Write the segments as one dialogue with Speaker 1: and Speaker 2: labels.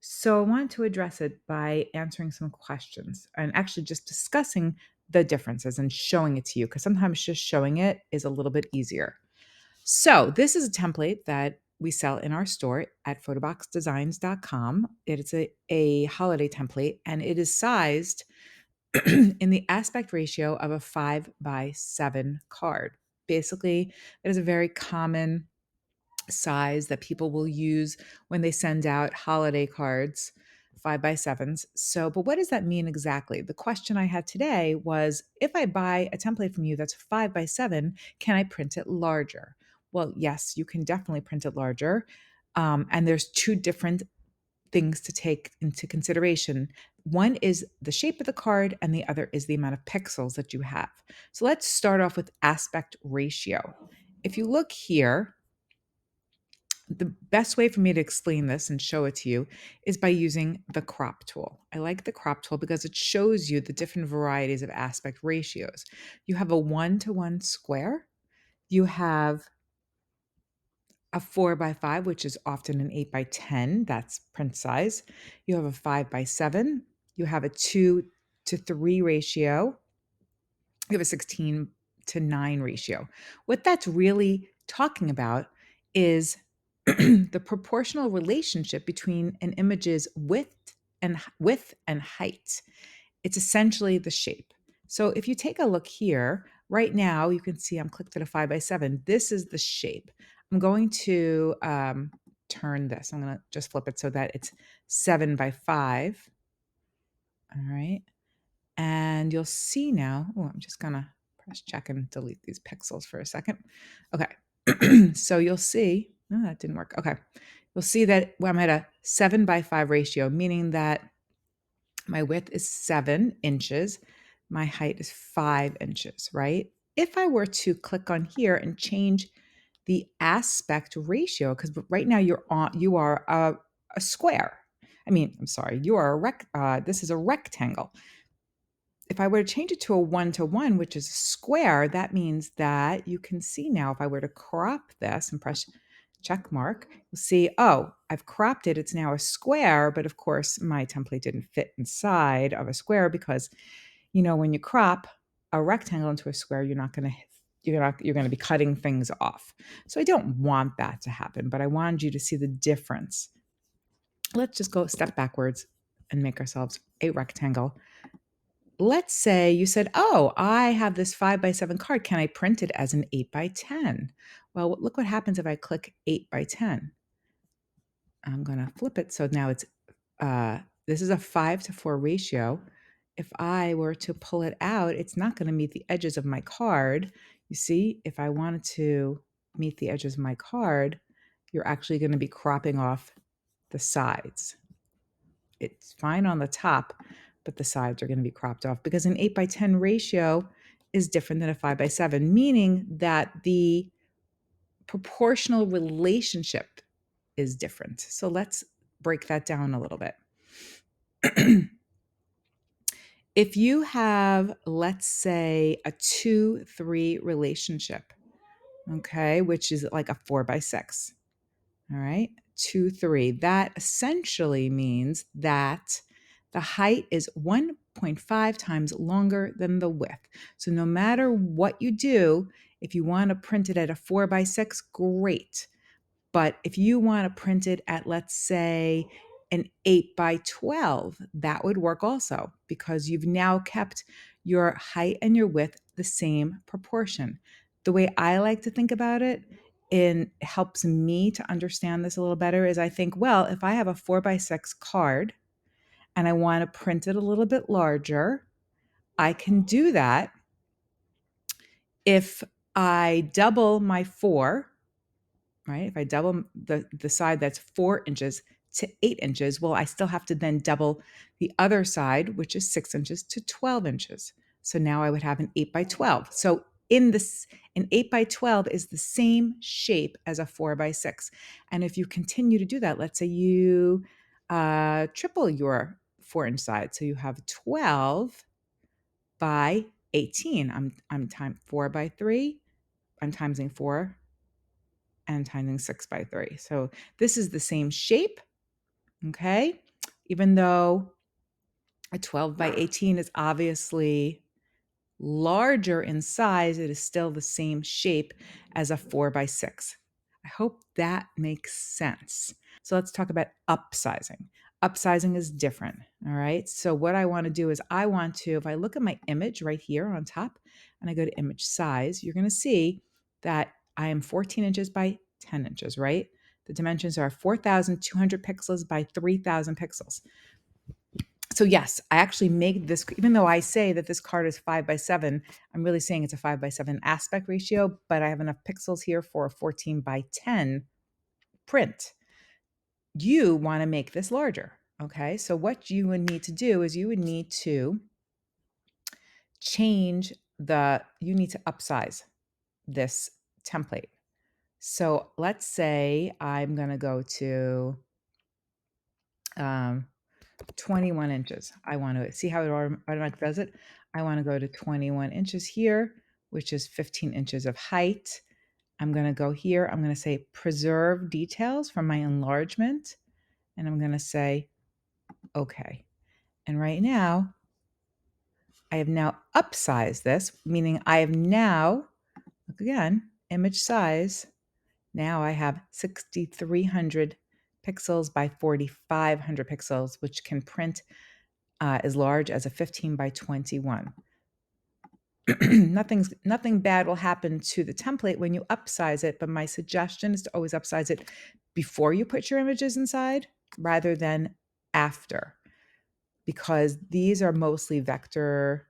Speaker 1: So I wanted to address it by answering some questions and actually just discussing the differences and showing it to you because sometimes just showing it is a little bit easier. So this is a template that we sell in our store at photoboxdesigns.com. It is a holiday template and it is sized in the aspect ratio of a 5 by 7 card. Basically, it is a very common size that people will use when they send out holiday cards, 5 by 7s. So, but what does that mean exactly? The question I had today was if I buy a template from you that's 5 by 7, can I print it larger? Well, yes, you can definitely print it larger. And there's two different things to take into consideration. One is the shape of the card, and the other is the amount of pixels that you have. So let's start off with aspect ratio. If you look here, the best way for me to explain this and show it to you is by using the crop tool. I like the crop tool because it shows you the different varieties of aspect ratios. You have a 1-to-1 square, you have a 4 by 5, which is often an 8 by 10, that's print size. You have a 5 by 7, you have a 2-to-3 ratio, you have a 16-to-9 ratio. What that's really talking about is the proportional relationship between an image's width and height. It's essentially the shape. So if you take a look here, right now you can see I'm clicked at a 5 by 7. This is the shape. I'm going to turn this. I'm going to just flip it so that it's 7 by 5. All right. And you'll see now, oh, I'm just gonna press check and delete these pixels for a second. Okay, so you'll see, no, that didn't work. Okay, you'll see that I'm at a 7 by 5 ratio, meaning that my width is 7 inches, my height is 5 inches, right? If I were to click on here and change the aspect ratio, because right now you are a square. I mean, I'm sorry, you are this is a rectangle. If I were to change it to a 1-to-1, which is a square, that means that you can see now if I were to crop this and press check mark, you'll see, oh, I've cropped it. It's now a square, but of course my template didn't fit inside of a square because, when you crop a rectangle into a square, you're going to be cutting things off. So I don't want that to happen, but I wanted you to see the difference. Let's just go a step backwards and make ourselves a rectangle. Let's say you said, oh, I have this 5 by 7 card. Can I print it as an 8 by 10? Well, look what happens if I click 8 by 10. I'm going to flip it. So now this is a 5-to-4 ratio. If I were to pull it out, it's not going to meet the edges of my card. You see, if I wanted to meet the edges of my card, you're actually going to be cropping off the sides. It's fine on the top, but the sides are going to be cropped off because an 8 by 10 ratio is different than a 5 by 7, meaning that the proportional relationship is different. So let's break that down a little bit. If you have, let's say, a 2-3 relationship, okay, which is like a 4 by 6, all right, 2-3, that essentially means that the height is 1.5 times longer than the width. So no matter what you do, if you want to print it at a 4 by 6, great. But if you want to print it at, let's say, an 8 by 12, that would work also because you've now kept your height and your width the same proportion. The way I like to think about it, and helps me to understand this a little better, is I think, well, if I have a 4 by 6 card and I want to print it a little bit larger, I can do that if I double my 4, right? If I double the side that's 4 inches to 8 inches, well, I still have to then double the other side, which is 6 inches to 12 inches. So now I would have an 8 by 12. So in this, an 8 by 12 is the same shape as a 4 by 6. And if you continue to do that, let's say you triple your 4 inch side. So you have 12 by 18. I'm time 4 by 3. I'm timesing 4 and timing 6 by 3. So this is the same shape, Okay. Even though a 12 by 18 is obviously larger in size, it is still the same shape as a 4 by 6. I hope that makes sense. So let's talk about upsizing. Upsizing is different. All right. So what I want to do is I want to, if I look at my image right here on top and I go to image size, you're going to see that I am 14 inches by 10 inches, right? The dimensions are 4,200 pixels by 3,000 pixels. So yes, I actually make this, even though I say that this card is 5 by 7, I'm really saying it's a 5 by 7 aspect ratio, but I have enough pixels here for a 14 by 10 print. You want to make this larger. Okay. So what you would need to do is you would need to you need to upsize this template. So let's say I'm going to go to um, 21 inches. I want to see how it automatically does it. I want to go to 21 inches here, which is 15 inches of height. I'm going to go here. I'm going to say preserve details from my enlargement. And I'm going to say, okay. And right now, I have now upsized this, meaning I have now, look again, image size. Now I have 6,300 pixels by 4,500 pixels, which can print as large as a 15 by 21. Nothing bad will happen to the template when you upsize it, but my suggestion is to always upsize it before you put your images inside rather than after, because these are mostly vector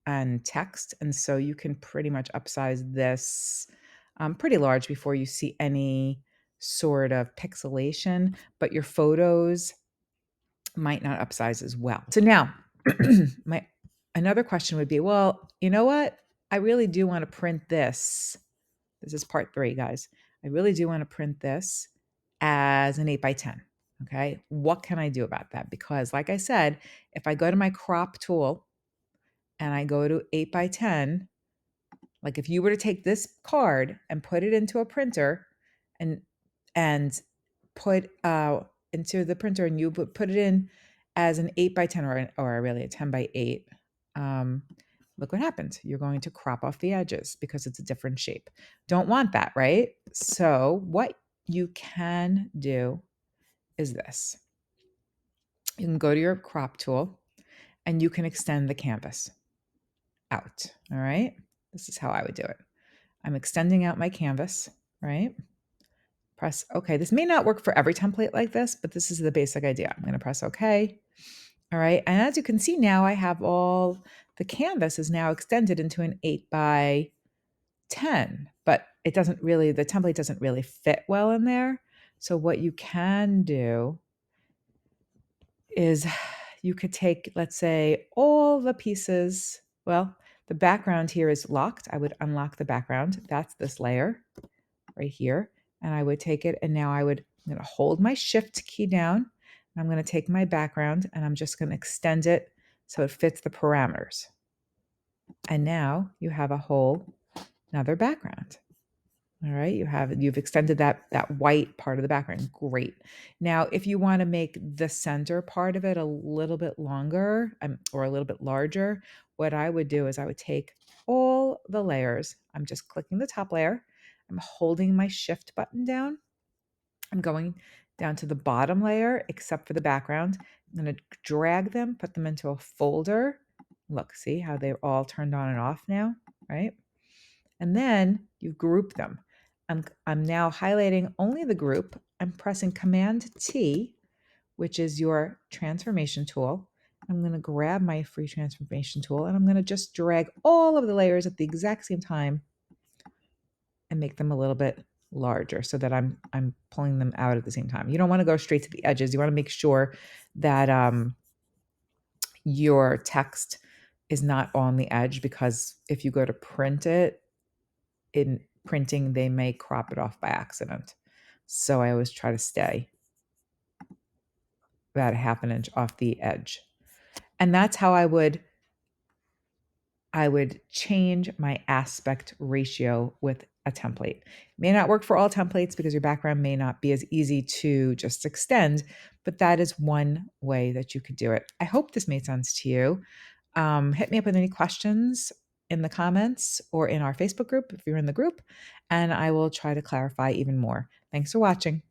Speaker 1: and text, and so you can pretty much upsize this pretty large before you see any sort of pixelation, but your photos might not upsize as well. So now, my another question would be, well, you know what? I really do want to print this. This is part 3, guys. I really do want to print this as an 8 by 10. Okay. What can I do about that? Because like I said, if I go to my crop tool and I go to 8 by 10, like if you were to take this card and put it into a printer and and put into the printer and you put it in as an 8 by 10 or really a 10 by 8, look what happens. You're going to crop off the edges because it's a different shape. Don't want that, right? So what you can do is this. You can go to your crop tool and you can extend the canvas out. All right. This is how I would do it. I'm extending out my canvas, right? Press OK. This may not work for every template like this, but this is the basic idea. I'm going to press OK. All right. And as you can see now, I have all the canvas is now extended into an 8 by 10, but it doesn't really, the template doesn't really fit well in there. So what you can do is you could take, let's say, all the pieces. Well, the background here is locked. I would unlock the background. That's this layer right here. And I would take it and now I'm going to hold my shift key down. And I'm going to take my background and I'm just going to extend it so it fits the parameters. And now you have a whole another background. All right, you've extended that white part of the background. Great. Now, if you want to make the center part of it a little bit longer or a little bit larger, what I would do is I would take all the layers. I'm just clicking the top layer. I'm holding my shift button down. I'm going down to the bottom layer, except for the background. I'm going to drag them, put them into a folder. Look, see how they're all turned on and off now, right? And then you group them. I'm now highlighting only the group. I'm pressing Command T, which is your transformation tool. I'm going to grab my free transformation tool and I'm going to just drag all of the layers at the exact same time and make them a little bit larger so that I'm pulling them out at the same time. You don't want to go straight to the edges. You want to make sure that your text is not on the edge, because if you go to print it, in printing, they may crop it off by accident. So I always try to stay about a half an inch off the edge. And that's how I would change my aspect ratio with a template. It may not work for all templates because your background may not be as easy to just extend, but that is one way that you could do it. I hope this made sense to you. Hit me up with any questions in the comments or in our Facebook group if you're in the group, and I will try to clarify even more. Thanks for watching.